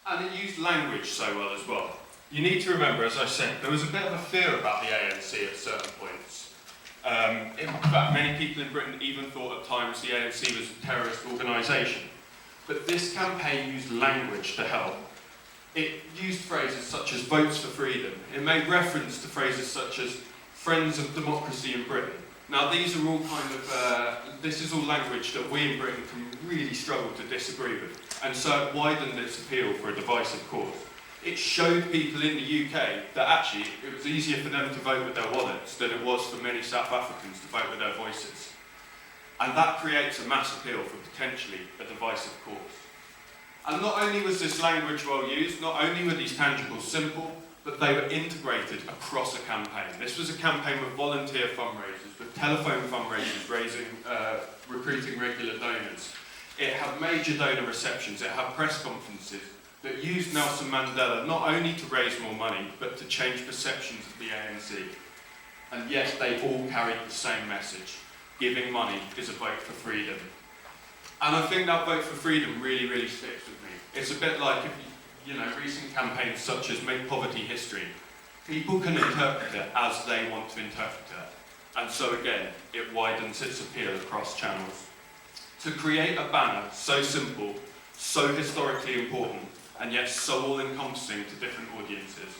And it used language so well as well. You need to remember, as I said, there was a bit of a fear about the ANC at certain points. In fact, many people in Britain even thought at times the ANC was a terrorist organisation. But this campaign used language to help. It used phrases such as votes for freedom. It made reference to phrases such as friends of democracy in Britain. Now these are all this is all language that we in Britain can really struggle to disagree with. And so it widened its appeal for a divisive cause. It showed people in the UK that actually it was easier for them to vote with their wallets than it was for many South Africans to vote with their voices. And that creates a mass appeal for potentially a divisive cause. And not only was this language well used, not only were these tangibles simple, but they were integrated across a campaign. This was a campaign with volunteer fundraisers, with telephone fundraisers recruiting regular donors. It had major donor receptions, it had press conferences that used Nelson Mandela not only to raise more money, but to change perceptions of the ANC. And yet they all carried the same message: giving money is a vote for freedom. And I think that vote for freedom really, really sticks with me. It's a bit like, recent campaigns such as Make Poverty History. People can interpret it as they want to interpret it. And so again, it widens its appeal across channels. To create a banner so simple, so historically important, and yet so all-encompassing to different audiences,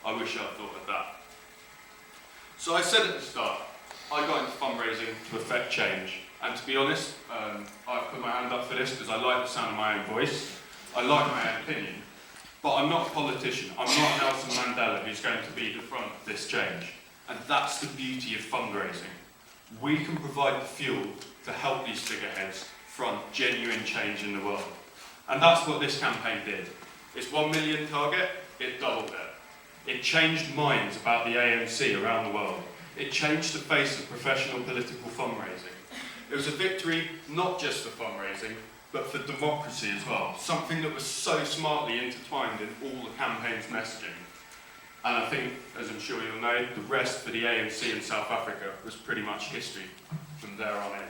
I wish I'd thought of that. So I said at the start, I got into fundraising to affect change. And to be honest, I've put my hand up for this because I like the sound of my own voice. I like my own opinion. But I'm not a politician. I'm not Nelson Mandela who's going to be the front of this change. And that's the beauty of fundraising. We can provide the fuel to help these figureheads front genuine change in the world. And that's what this campaign did. Its 1 million target, it doubled it. It changed minds about the ANC around the world. It changed the face of professional political fundraising. It was a victory not just for fundraising, but for democracy as well, something that was so smartly intertwined in all the campaign's messaging. And I think, as I'm sure you'll know, the rest for the ANC in South Africa was pretty much history from there on in.